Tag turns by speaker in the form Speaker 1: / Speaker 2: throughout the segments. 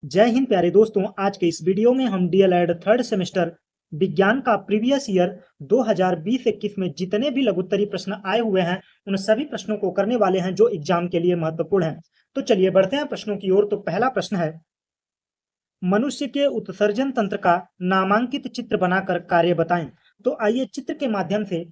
Speaker 1: जय हिंद प्यारे दोस्तों। आज के इस वीडियो में हम डीएलएड थर्ड सेमेस्टर विज्ञान का प्रीवियस ईयर 2020-21 में जितने भी लघुत्तरी प्रश्न आए हुए हैं उन सभी प्रश्नों को करने वाले हैं जो एग्जाम के लिए महत्वपूर्ण हैं। तो चलिए बढ़ते हैं प्रश्नों की ओर। तो पहला प्रश्न है, मनुष्य के उत्सर्जन तंत्र का नामांकित चित्र बनाकर कार्य बताएं। तो आइए चित्र के माध्यम से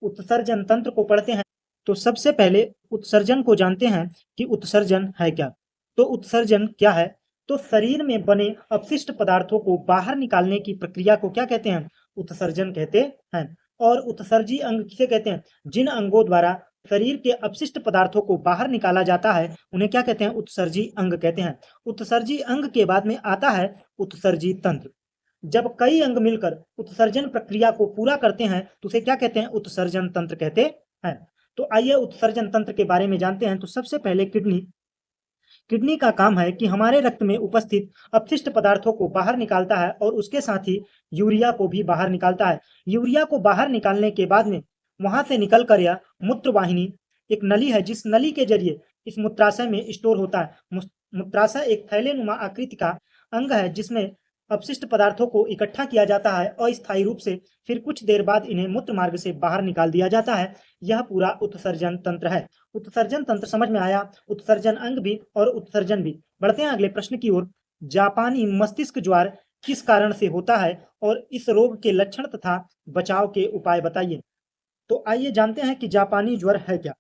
Speaker 1: उत्सर्जन तंत्र को पढ़ते हैं। तो सबसे पहले उत्सर्जन को जानते हैं कि उत्सर्जन है क्या। तो उत्सर्जन क्या है? तो शरीर में बने अपशिष्ट पदार्थों को बाहर निकालने की प्रक्रिया को क्या कहते हैं? उत्सर्जन कहते हैं। और उत्सर्जी अंग किसे कहते हैं? जिन अंगों द्वारा शरीर के अपशिष्ट पदार्थों को बाहर निकाला जाता है उन्हें क्या कहते हैं? उत्सर्जी अंग कहते हैं। उत्सर्जी अंग के बाद में आता है उत्सर्जी तंत्र। जब कई अंग मिलकर उत्सर्जन प्रक्रिया को पूरा करते हैं तो उसे क्या कहते हैं? उत्सर्जन तंत्र कहते हैं। तो आइए उत्सर्जन तंत्र के बारे में जानते हैं। तो सबसे पहले किडनी। किडनी का काम है कि हमारे रक्त में उपस्थित अपशिष्ट पदार्थों को बाहर निकालता है और उसके साथ ही यूरिया को भी बाहर निकालता है। यूरिया को बाहर निकालने के बाद में वहां से निकल कर यह मूत्र वाहिनी, एक नली है जिस नली के जरिए इस मूत्राशय में स्टोर होता है। मूत्राशय एक थैलेनुमा आकृति का अंग है जिसमें अपशिष्ट पदार्थों को इकट्ठा किया जाता है अस्थायी रूप से, फिर कुछ देर बाद इन्हें मूत्र मार्ग से बाहर निकाल दिया जाता है। यह पूरा उत्सर्जन तंत्र है। उत्सर्जन तंत्र समझ में आया, उत्सर्जन अंग भी और उत्सर्जन भी। बढ़ते हैं अगले प्रश्न की ओर। जापानी मस्तिष्क ज्वर किस कारण से होता है और इस रोग के लक्षण तथा बचाव के उपाय बताइए। तो आइए जानते हैं कि जापानी ज्वर है क्या।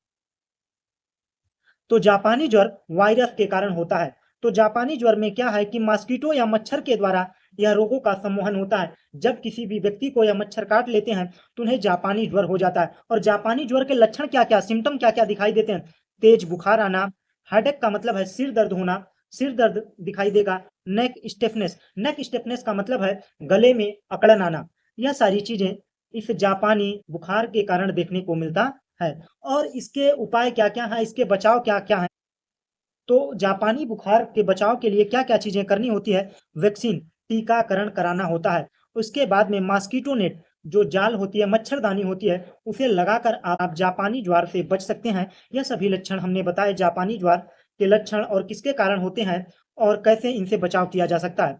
Speaker 1: तो जापानी ज्वर वायरस के कारण होता है। तो जापानी ज्वर में क्या है कि मॉस्किटो या मच्छर के द्वारा यह रोगों का सम्मोहन होता है। जब किसी भी व्यक्ति को यह मच्छर काट लेते हैं तो उन्हें जापानी ज्वर हो जाता है। और जापानी ज्वर के लक्षण क्या क्या, सिम्टम क्या क्या दिखाई देते हैं? तेज बुखार आना, हेडेक का मतलब है सिर दर्द होना, सिर दर्द दिखाई देगा। नेक स्टिफनेस, नेक स्टिफनेस का मतलब है गले में अकड़न आना। यह सारी चीजें इस जापानी बुखार के कारण देखने को मिलता है। और इसके उपाय क्या क्या है, इसके बचाव क्या क्या है? तो जापानी बुखार के बचाव के लिए क्या क्या चीजें करनी होती है? वैक्सीन, टीकाकरण कराना होता है। उसके बाद में मॉस्किटो नेट, जो जाल होती है, मच्छरदानी होती है, उसे लगाकर आप जापानी ज्वर से बच सकते हैं। यह सभी लक्षण हमने बताए जापानी ज्वर के लक्षण और किसके कारण होते हैं और कैसे इनसे बचाव किया जा सकता है।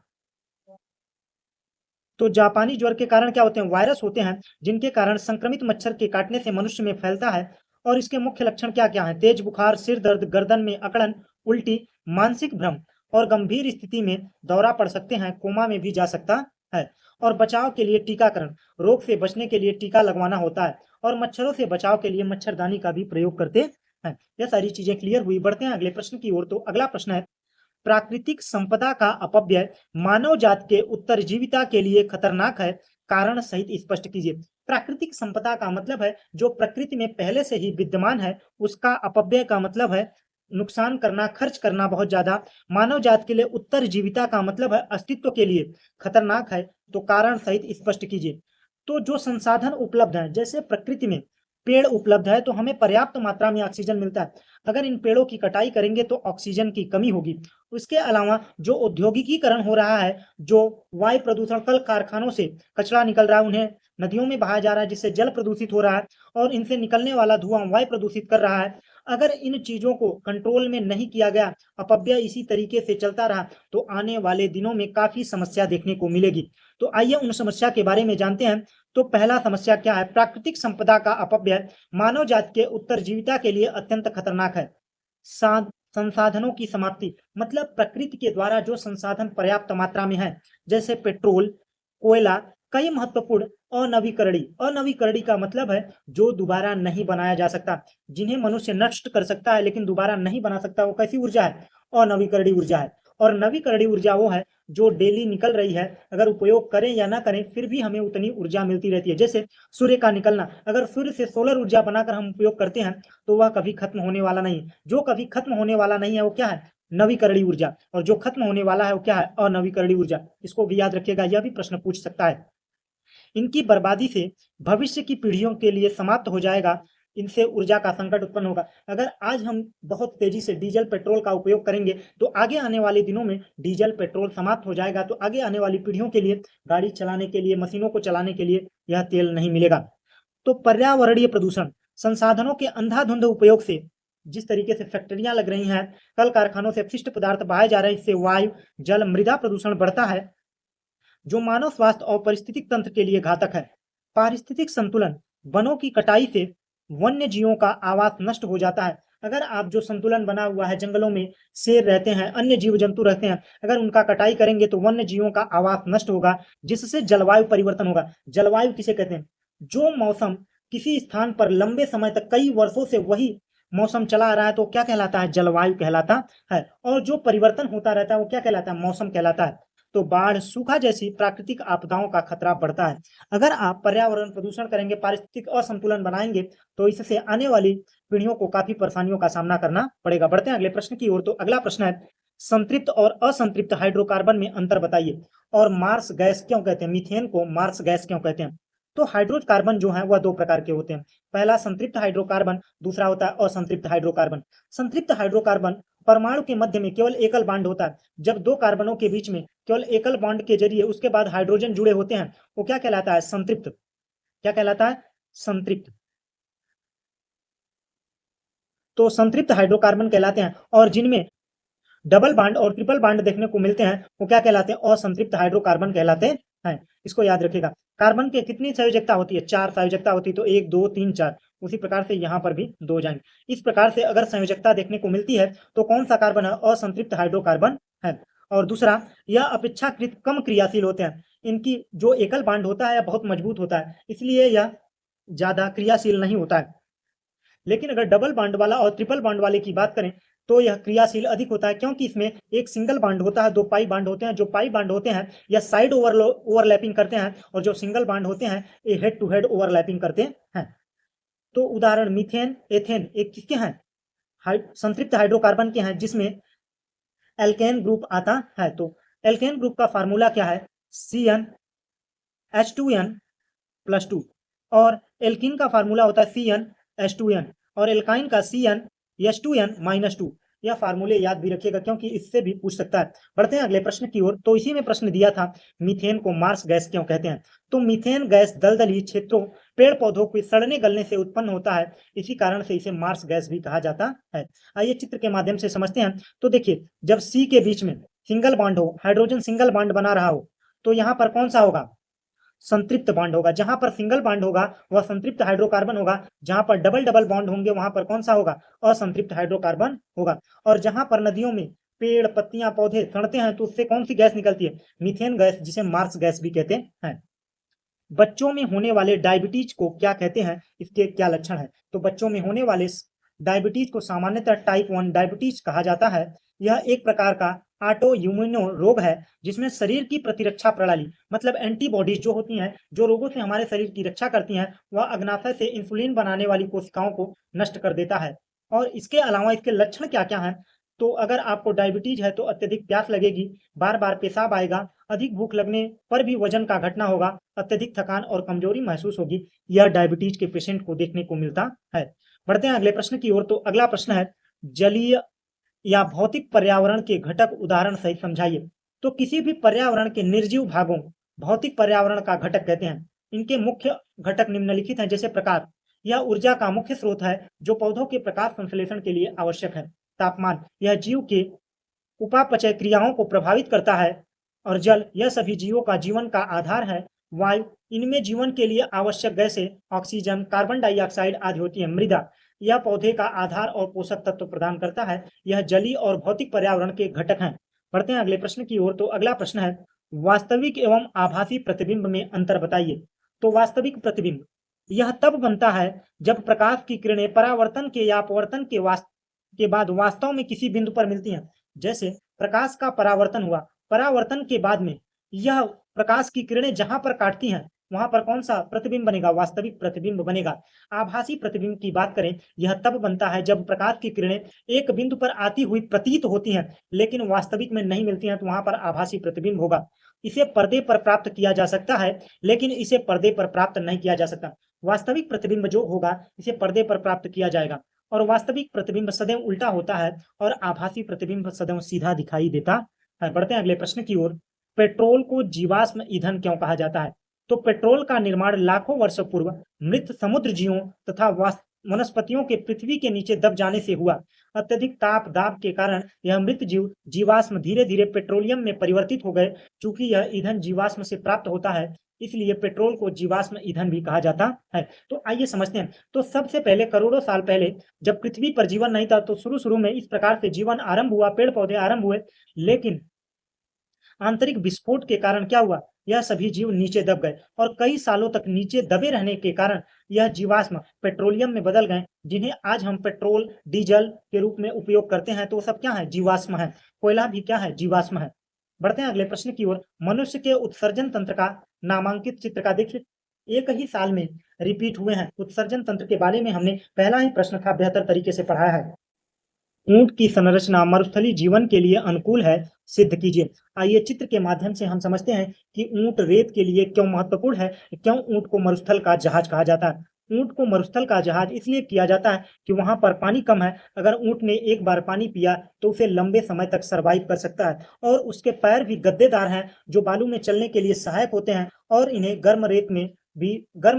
Speaker 1: तो जापानी ज्वर के कारण क्या होते हैं? वायरस होते हैं जिनके कारण संक्रमित मच्छर के काटने से मनुष्य में फैलता है। और इसके मुख्य लक्षण क्या क्या हैं? तेज बुखार, सिर दर्द, गर्दन में अकड़न, उल्टी, मानसिक भ्रम और गंभीर स्थिति में दौरा पड़ सकते हैं, कोमा में भी जा सकता है। और बचाव के लिए टीकाकरण, रोग से बचने के लिए टीका लगवाना होता है। और मच्छरों से बचाव के लिए मच्छरदानी का भी प्रयोग करते हैं। यह सारी चीजें क्लियर हुई। बढ़ते हैं अगले प्रश्न की ओर। तो अगला प्रश्न है, प्राकृतिक संपदा का अपव्यय मानव जाति के उत्तरजीविता के लिए खतरनाक है, कारण सहित स्पष्ट कीजिए। प्राकृतिक संपदा का मतलब है जो प्रकृति में पहले से ही विद्यमान है, उसका अपव्यय का मतलब है नुकसान करना, खर्च करना बहुत ज्यादा। मानव जाति के लिए उत्तरजीविता का मतलब है अस्तित्व के लिए खतरनाक है, तो कारण सहित स्पष्ट कीजिए। तो जो संसाधन उपलब्ध है, जैसे प्रकृति में पेड़ उपलब्ध है तो हमें पर्याप्त मात्रा में ऑक्सीजन मिलता है। अगर इन पेड़ों की कटाई करेंगे तो ऑक्सीजन की कमी होगी। उसके अलावा जो औद्योगिकीकरण हो रहा है, जो वायु प्रदूषण, कल कारखानों से कचरा निकल रहा है, उन्हें नदियों में बहाया जा रहा है जिससे जल प्रदूषित हो रहा है और इनसे निकलने वाला धुआं वायु प्रदूषित कर रहा है। अगर इन चीजों को कंट्रोल में नहीं किया गया, अपव्यय इसी तरीके से चलता रहा, तो आने वाले दिनों में काफी समस्या देखने को मिलेगी। तो आइए उन समस्या के बारे में जानते हैं। तो पहला समस्या क्या है? प्राकृतिक संपदा का अपव्यय मानव जाति के उत्तरजीविता के लिए अत्यंत खतरनाक है। संसाधनों की समाप्ति, मतलब प्रकृति के द्वारा जो संसाधन पर्याप्त मात्रा में है, जैसे पेट्रोल, कोयला, कई महत्वपूर्ण अनवीकरणीय, अनवीकरणीय का मतलब है जो दोबारा नहीं बनाया जा सकता, जिन्हें मनुष्य नष्ट कर सकता है लेकिन दोबारा नहीं बना सकता, वो कैसी ऊर्जा है? अनवीकरणीय ऊर्जा है। और नवीकरणीय ऊर्जा वो है जो डेली निकल रही है, अगर उपयोग करें या ना करें फिर भी हमें उतनी ऊर्जा मिलती रहती है। जैसे सूर्य का निकलना, अगर सूर्य से सोलर ऊर्जा बनाकर हम उपयोग करते हैं तो वह कभी खत्म होने वाला नहीं। जो कभी खत्म होने वाला नहीं है वो क्या है? नवीकरणीय ऊर्जा। और जो खत्म होने वाला है वो क्या है? अनवीकरणीय ऊर्जा। इसको भी याद रखिएगा, यह भी प्रश्न पूछ सकता है। इनकी बर्बादी से भविष्य की पीढ़ियों के लिए समाप्त हो जाएगा, इनसे ऊर्जा का संकट उत्पन्न होगा। अगर आज हम बहुत तेजी से डीजल पेट्रोल का उपयोग करेंगे तो आगे आने वाले दिनों में डीजल पेट्रोल समाप्त हो जाएगा, तो आगे आने वाली पीढ़ियों के लिए गाड़ी चलाने के लिए, मशीनों को चलाने के लिए यह तेल नहीं मिलेगा। तो पर्यावरणीय प्रदूषण, संसाधनों के अंधाधुंध उपयोग से जिस तरीके से फैक्ट्रियां लग रही हैं, कल कारखानों से अपशिष्ट पदार्थ बहाए जा रहे हैं, इससे वायु, जल, मृदा प्रदूषण बढ़ता है, जो मानव स्वास्थ्य और पारिस्थितिक तंत्र के लिए घातक है। पारिस्थितिक संतुलन, वनों की कटाई से वन्य जीवों का आवास नष्ट हो जाता है। अगर आप जो संतुलन बना हुआ है, जंगलों में शेर रहते हैं, अन्य जीव जंतु रहते हैं, अगर उनका कटाई करेंगे तो वन्य जीवों का आवास नष्ट होगा, जिससे जलवायु परिवर्तन होगा। जलवायु किसे कहते हैं? जो मौसम किसी स्थान पर लंबे समय तक कई वर्षों से वही मौसम चला आ रहा है तो क्या कहलाता है? जलवायु कहलाता है। और जो परिवर्तन होता रहता है वो क्या कहलाता है? मौसम कहलाता है। तो बाढ़, सूखा जैसी प्राकृतिक आपदाओं का खतरा बढ़ता है। अगर आप पर्यावरण प्रदूषण करेंगे, पारिस्थितिक असंतुलन बनाएंगे, तो इससे आने वाली पीढ़ियों को काफी परेशानियों का सामना करना पड़ेगा। बढ़ते हैं अगले प्रश्न की ओर। तो अगला प्रश्न है, संतृप्त और असंतृप्त हाइड्रोकार्बन में अंतर बताइए। और मार्स गैस क्यों कहते हैं? मीथेन को मार्स गैस क्यों कहते हैं? तो हाइड्रोकार्बन जो है वह दो प्रकार के होते हैं। पहला संतृप्त हाइड्रोकार्बन, दूसरा होता है असंतृप्त हाइड्रोकार्बन। संतृप्त हाइड्रोकार्बन परमाणु के मध्य में केवल एकल बॉन्ड होता है। जब दो कार्बनों के बीच में केवल एकल बॉन्ड के जरिए उसके बाद हाइड्रोजन जुड़े होते हैं, वो क्या कहलाता है? संतृप्त। क्या कहलाता है? संतृप्त। तो संतृप्त हाइड्रोकार्बन कहलाते हैं। और जिनमें डबल बॉन्ड और ट्रिपल बॉन्ड देखने को मिलते हैं वो क्या कहलाते हैं? असंतृप्त हाइड्रोकार्बन कहलाते हैं। इसको याद रखिएगा। कार्बन के कितनी संयोजकता होती है? 4 संयोजकता होती है। तो 1 2 3 4, उसी प्रकार से यहाँ पर भी 2 हो जाएंगे। इस प्रकार से अगर संयोजकता देखने को मिलती है तो कौन सा कार्बन है? असंतृप्त हाइड्रोकार्बन है। और दूसरा, यह अपेक्षाकृत कम क्रियाशील होते हैं। इनकी जो एकल बॉन्ड होता है बहुत मजबूत होता है, इसलिए यह ज्यादा क्रियाशील नहीं होता है। लेकिन अगर डबल बॉन्ड वाला और ट्रिपल बॉन्ड वाले की बात करें तो यह क्रियाशील अधिक होता है, क्योंकि इसमें एक सिंगल बॉन्ड होता है, 2 पाई बॉन्ड होते हैं। जो पाई बॉन्ड होते हैं यह साइड ओवरलैपिंग करते हैं, और जो सिंगल बॉन्ड होते हैं ये हेड टू हेड ओवरलैपिंग करते हैं। तो उदाहरण मीथेन, एथेन एक किसके हैं? संतृप्त हाइड्रोकार्बन के हैं, जिसमें एल्केन ग्रुप आता है। तो एल्केन ग्रुप का फार्मूला क्या है? CnH2n+2। और एल्कीन का फार्मूला होता है CnH2n, और एल्काइन का CnH2n-2। यह फार्मूले याद भी रखिएगा, क्योंकि इससे भी पूछ सकता है। बढ़ते हैं अगले प्रश्न की ओर। तो इसी में प्रश्न दिया था, मीथेन को मार्स गैस क्यों कहते हैं? तो मीथेन गैस दलदली क्षेत्रों, पेड़ पौधों के सड़ने गलने से उत्पन्न होता है, इसी कारण से इसे मार्स गैस भी कहा जाता है। आइए चित्र के माध्यम से समझते हैं। तो देखिए, जब सी के बीच में सिंगल बॉन्ड हो, हाइड्रोजन सिंगल बॉन्ड बना रहा हो, तो यहाँ पर कौन सा होगा? संतृप्त बॉन्ड होगा। जहां पर सिंगल बॉन्ड होगा वह संतृप्त हाइड्रोकार्बन होगा। जहां पर डबल डबल बॉन्ड होंगे वहां पर कौन सा होगा? असंतृप्त हाइड्रोकार्बन होगा। और जहां पर नदियों में पेड़, पत्तियां, पौधे सड़ते हैं तो उससे कौन सी गैस निकलती है? मीथेन गैस, जिसे मार्स गैस भी कहते हैं। बच्चों में होने वाले डायबिटीज को क्या कहते हैं? इसके क्या लक्षण है? तो बच्चों में होने वाले डायबिटीज को सामान्यतः टाइप 1 डायबिटीज कहा जाता है। यह एक प्रकार का ऑटो इम्यूनो रोग है, जिसमें शरीर की प्रतिरक्षा प्रणाली, मतलब एंटीबॉडीज जो होती हैं, जो रोगों से हमारे शरीर की रक्षा करती हैं, वह अग्नाशय से इंसुलिन बनाने वाली कोशिकाओं को नष्ट कर देता है। और इसके अलावा इसके लक्षण क्या क्या हैं? तो अगर आपको डायबिटीज है तो अत्यधिक प्यास लगेगी, बार बार पेशाब आएगा, अधिक भूख लगने पर भी वजन का घटना होगा, अत्यधिक थकान और कमजोरी महसूस होगी। यह डायबिटीज के पेशेंट को देखने को मिलता है। बढ़ते हैं अगले प्रश्न की ओर। तो अगला प्रश्न है, जलीय या भौतिक पर्यावरण के घटक उदाहरण सहित समझाइए। तो किसी भी पर्यावरण के निर्जीव भागों भौतिक पर्यावरण का घटक कहते हैं। इनके मुख्य घटक निम्नलिखित हैं। जैसे प्रकाश, यह ऊर्जा का मुख्य स्रोत है जो पौधों के प्रकाश संश्लेषण के लिए आवश्यक है। तापमान, यह जीव के उपापचय क्रियाओं को प्रभावित करता है। और जल, यह सभी जीवों का जीवन का आधार है। वायु, इनमें जीवन के लिए आवश्यक गैसें ऑक्सीजन, कार्बन डाइऑक्साइड आदि होती है। मृदा, यह पौधे का आधार और पोषक तत्व प्रदान करता है। यह जलीय और भौतिक पर्यावरण के घटक हैं। बढ़ते हैं अगले प्रश्न की ओर। तो अगला प्रश्न है, वास्तविक एवं आभासी प्रतिबिंब में अंतर बताइए। तो वास्तविक प्रतिबिंब यह तब बनता है जब प्रकाश की किरणें परावर्तन के या अपवर्तन के बाद वास्तव में किसी बिंदु पर मिलती हैं। जैसे प्रकाश का परावर्तन हुआ, परावर्तन के बाद में यह प्रकाश की किरणें जहां पर काटती हैं वहां पर कौन सा प्रतिबिंब बनेगा? वास्तविक प्रतिबिंब बनेगा। आभासी प्रतिबिंब की बात करें, यह तब बनता है जब प्रकाश की किरणें एक बिंदु पर आती हुई प्रतीत होती हैं लेकिन वास्तविक में नहीं मिलती हैं, तो वहां पर आभासी प्रतिबिंब होगा। इसे पर्दे पर प्राप्त किया जा सकता है, लेकिन इसे पर्दे पर प्राप्त नहीं किया जा सकता। वास्तविक प्रतिबिंब जो होगा इसे पर्दे पर प्राप्त किया जाएगा। और वास्तविक प्रतिबिंब सदैव उल्टा होता है और आभासी प्रतिबिंब सदैव सीधा दिखाई देता है। बढ़ते हैं अगले प्रश्न की ओर। पेट्रोल को जीवाश्म ईंधन क्यों कहा जाता है? तो पेट्रोल का निर्माण लाखों वर्षों पूर्व मृत समुद्र जीवों तथा वनस्पतियों के पृथ्वी के नीचे दब जाने से हुआ। अत्यधिक ताप दाब के कारण यह मृत जीव जीवाश्म धीरे धीरे पेट्रोलियम में परिवर्तित हो गए। चूंकि यह ईंधन जीवाश्म से प्राप्त होता है, इसलिए पेट्रोल को जीवाश्म ईंधन भी कहा जाता है। तो आइए समझते हैं। तो सबसे पहले करोड़ों साल पहले जब पृथ्वी पर जीवन नहीं था, तो शुरू शुरू में इस प्रकार से जीवन आरंभ हुआ, पेड़ पौधे आरंभ हुए। लेकिन आंतरिक विस्फोट के कारण क्या हुआ, यह सभी जीव नीचे दब गए और कई सालों तक नीचे दबे रहने के कारण यह जीवाश्म पेट्रोलियम में बदल गए, जिन्हें आज हम पेट्रोल डीजल के रूप में उपयोग करते हैं। तो वो सब क्या है, जीवाश्म है। कोयला भी क्या है, जीवाश्म है। बढ़ते हैं अगले प्रश्न की ओर। मनुष्य के उत्सर्जन तंत्र का नामांकित चित्र का देखिए, एक ही साल में रिपीट हुए हैं। उत्सर्जन तंत्र के बारे में हमने पहला ही प्रश्न था, बेहतर तरीके से पढ़ाया है। ऊंट की संरचना मरुस्थलीय जीवन के लिए अनुकूल है, सिद्ध कीजिए। आइए चित्र के माध्यम से हम समझते हैं कि ऊंट रेत के लिए क्यों महत्वपूर्ण है, क्यों ऊंट को मरुस्थल का जहाज कहा जाता है। ऊंट को मरुस्थल का जहाज इसलिए किया जाता है कि वहां पर पानी कम है। अगर ऊंट ने एक बार पानी पिया तो उसे लंबे समय तक सरवाइव कर सकता है। और उसके पैर भी गद्देदार हैं, जो बालू में चलने के लिए सहायक होते हैं और इन्हें गर्म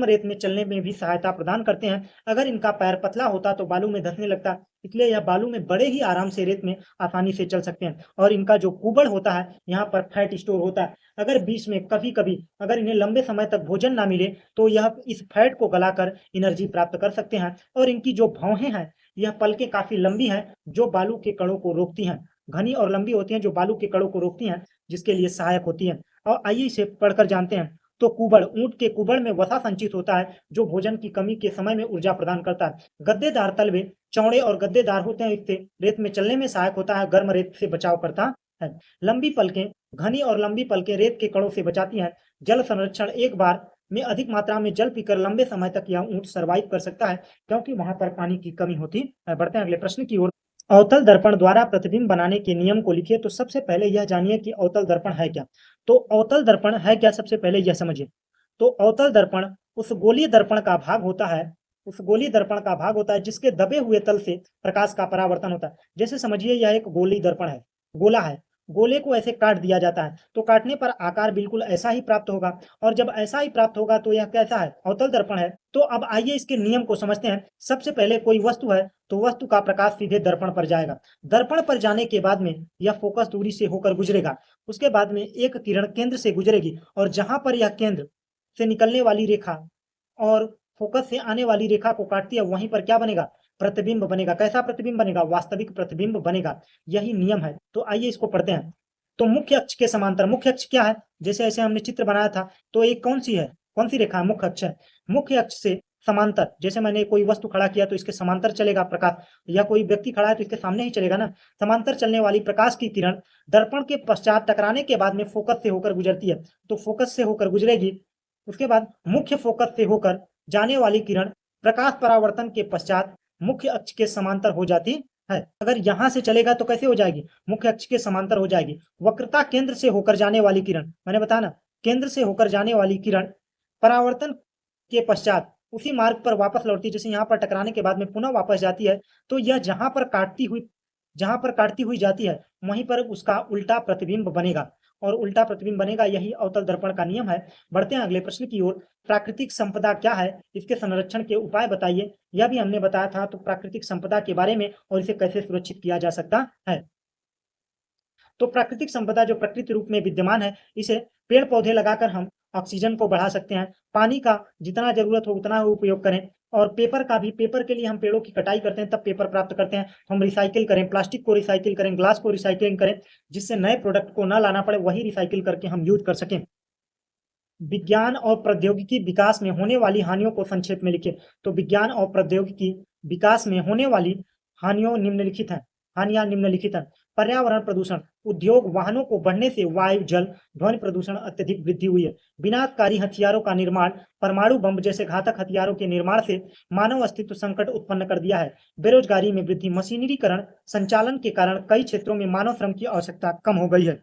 Speaker 1: रेत में चलने में भी सहायता प्रदान करते हैं। अगर इनका पैर पतला होता तो बालू में धंसने लगता, इसलिए यह बालू में बड़े ही आराम से रेत में आसानी से चल सकते हैं। और इनका जो कुबड़ होता है, यहाँ पर फैट स्टोर होता है। अगर बीच में कभी कभी अगर इन्हें लंबे समय तक भोजन ना मिले तो यह इस फैट को गलाकर एनर्जी प्राप्त कर सकते हैं। और इनकी जो भौहें हैं, यह पलकें काफी लंबी हैं, जो बालू के कणों को रोकती हैं। घनी और लंबी होती हैं, जो बालू के कणों को रोकती हैं, जिसके लिए सहायक होती हैं। और आइए इसे पढ़कर जानते हैं। तो कुबड़, ऊंट के कुबड़ में वसा संचित होता है, जो भोजन की कमी के समय में ऊर्जा प्रदान करता है। गद्देदार तलवे चौड़े और गद्देदार होते हैं, इससे रेत में चलने में सहायक होता है, गर्म रेत से बचाव करता है। लंबी पलकें, घनी और लंबी पलकें रेत के कणों से बचाती हैं। जल संरक्षण, एक बार में अधिक मात्रा में जल पीकर लंबे समय तक यह ऊंट सर्वाइव कर सकता है, क्योंकि वहां पर पानी की कमी होती है। बढ़ते हैं अगले प्रश्न की ओर। अवतल दर्पण द्वारा प्रतिबिंब बनाने के नियम को लिखिए। तो सबसे पहले यह जानिए कि अवतल दर्पण है क्या। तो अवतल दर्पण है क्या, सबसे पहले यह समझिए। तो अवतल दर्पण उस गोलीय दर्पण का भाग होता है, जिसके दबे हुए तल से प्रकाश का परावर्तन होता है। जैसे समझिए यह एक गोली दर्पण है, गोला है। गोले को ऐसे काट दिया जाता है, तो काटने पर आकार बिल्कुल ऐसा ही प्राप्त होगा। और जब ऐसा ही प्राप्त होगा तो यह कैसा है, अवतल दर्पण है। तो अब आइए इसके नियम को समझते हैं। सबसे पहले कोई वस्तु है तो वस्तु का प्रकाश सीधे दर्पण पर जाएगा। दर्पण पर जाने के बाद में यह फोकस दूरी से होकर गुजरेगा। उसके बाद में एक किरण केंद्र से गुजरेगी, और जहां पर यह केंद्र से निकलने वाली रेखा और फोकस से आने वाली रेखा को काटती है, वहीं पर क्या बनेगा, प्रतिबिंब बनेगा। कैसा प्रतिबिंब बनेगा, वास्तविक प्रतिबिंब बनेगा। यही नियम है। तो आइए इसको पढ़ते हैं। तो मुख्य अक्ष के समांतर, मुख्य अक्ष क्या है, जैसे ऐसे हमने चित्र बनाया था, तो एक कौन सी है, कौन सी रेखा, मुख्य अक्ष है। मुख्य अक्ष से समांतर, जैसे मैंने कोई वस्तु खड़ा किया तो इसके समांतर चलेगा प्रकाश, या कोई व्यक्ति खड़ा है तो इसके सामने ही चलेगा ना। समांतर चलने वाली प्रकाश की किरण दर्पण के पश्चात टकराने के बाद में फोकस से होकर गुजरती है। तो फोकस से होकर गुजरेगी, उसके बाद मुख्य फोकस से होकर जाने वाली किरण प्रकाश परावर्तन के पश्चात मुख्य अक्ष के समांतर हो जाती है। अगर यहां से चलेगा तो कैसे हो जाएगी, मुख्य अक्ष के समांतर हो जाएगी। वक्रता केंद्र से होकर जाने वाली किरण, मैंने बताया ना, केंद्र से होकर जाने वाली किरण परावर्तन के पश्चात उसी मार्ग पर वापस लौटती है। जैसे यहाँ पर टकराने के बाद में पुनः वापस जाती है, तो यह जहां पर काटती हुई जाती है, वहीं पर उसका उल्टा प्रतिबिंब बनेगा। और उल्टा प्रतिबिंब बनेगा, यही अवतल दर्पण का नियम है। बढ़ते हैं अगले प्रश्न की ओर। प्राकृतिक संपदा क्या है, इसके संरक्षण के उपाय बताइए। यह भी हमने बताया था, तो प्राकृतिक संपदा के बारे में और इसे कैसे सुरक्षित किया जा सकता है। तो प्राकृतिक संपदा जो प्रकृति रूप में विद्यमान है, इसे पेड़ पौधे लगाकर हम ऑक्सीजन को बढ़ा सकते हैं। पानी का जितना जरूरत हो उतना उपयोग करें। और पेपर का भी, पेपर के लिए हम पेड़ों की कटाई करते हैं तब पेपर प्राप्त करते हैं। हम रिसाइकिल करें, प्लास्टिक को रिसाइकिल करें, ग्लास को रिसाइकिलिंग करें, जिससे नए प्रोडक्ट को न लाना पड़े, वही रिसाइकिल करके हम यूज कर सकें। विज्ञान और प्रौद्योगिकी विकास में होने वाली हानियों को संक्षेप में लिखें। तो विज्ञान और प्रौद्योगिकी विकास में होने वाली हानियों निम्नलिखित हैं, हानियां निम्नलिखित हैं। पर्यावरण प्रदूषण, उद्योग वाहनों को बढ़ने से वायु जल ध्वनि प्रदूषण अत्यधिक वृद्धि हुई है। विनाशकारी हथियारों का निर्माण, परमाणु बम जैसे घातक हथियारों के निर्माण से मानव अस्तित्व संकट उत्पन्न कर दिया है। बेरोजगारी में वृद्धि, मशीनरीकरण संचालन के कारण कई क्षेत्रों में मानव श्रम की आवश्यकता कम हो गई है।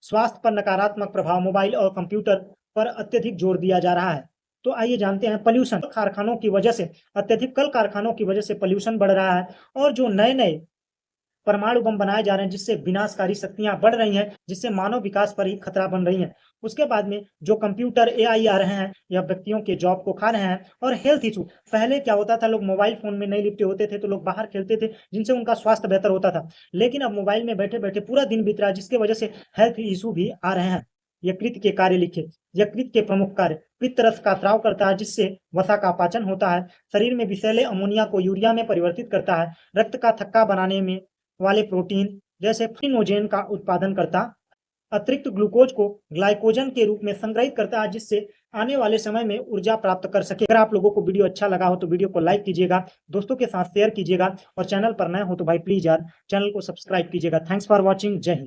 Speaker 1: स्वास्थ्य पर नकारात्मक प्रभाव, मोबाइल और कंप्यूटर पर अत्यधिक जोर दिया जा रहा है। तो आइए जानते हैं। पॉल्यूशन, कारखानों की वजह से, अत्यधिक कल कारखानों की वजह से पॉल्यूशन बढ़ रहा है। और जो नए नए परमाणु बम बनाए जा रहे हैं, जिससे विनाशकारी शक्तियां बढ़ रही हैं, जिससे मानव विकास पर ही खतरा बन रही हैं। उसके बाद में जो कंप्यूटर एआई आ रहे हैं, यह व्यक्तियों के जॉब को खा रहे हैं। और हेल्थ इशू, पहले क्या होता था, लोग मोबाइल फोन में नहीं लिपटे होते थे तो लोग बाहर खेलते थे, जिनसे उनका स्वास्थ्य बेहतर होता था। लेकिन अब मोबाइल में बैठे बैठे पूरा दिन बीत रहा है, जिसकी वजह से हेल्थ इशू भी आ रहे हैं। यकृत के कार्य लिखे। यकृत के प्रमुख कार्य: पित्त रस का स्राव करता है, जिससे वसा का पाचन होता है। शरीर में विषैले अमोनिया को यूरिया में परिवर्तित करता है। रक्त का थक्का बनाने में वाले प्रोटीन जैसे फिनोजेन का उत्पादन करता। अतिरिक्त ग्लूकोज को ग्लाइकोजन के रूप में संग्रहित करता है, जिससे आने वाले समय में ऊर्जा प्राप्त कर सके। अगर आप लोगों को वीडियो अच्छा लगा हो तो वीडियो को लाइक कीजिएगा, दोस्तों के साथ शेयर कीजिएगा, और चैनल पर नए हो तो भाई प्लीज यार चैनल को सब्सक्राइब कीजिएगा। Thanks for watching. जय हिंद।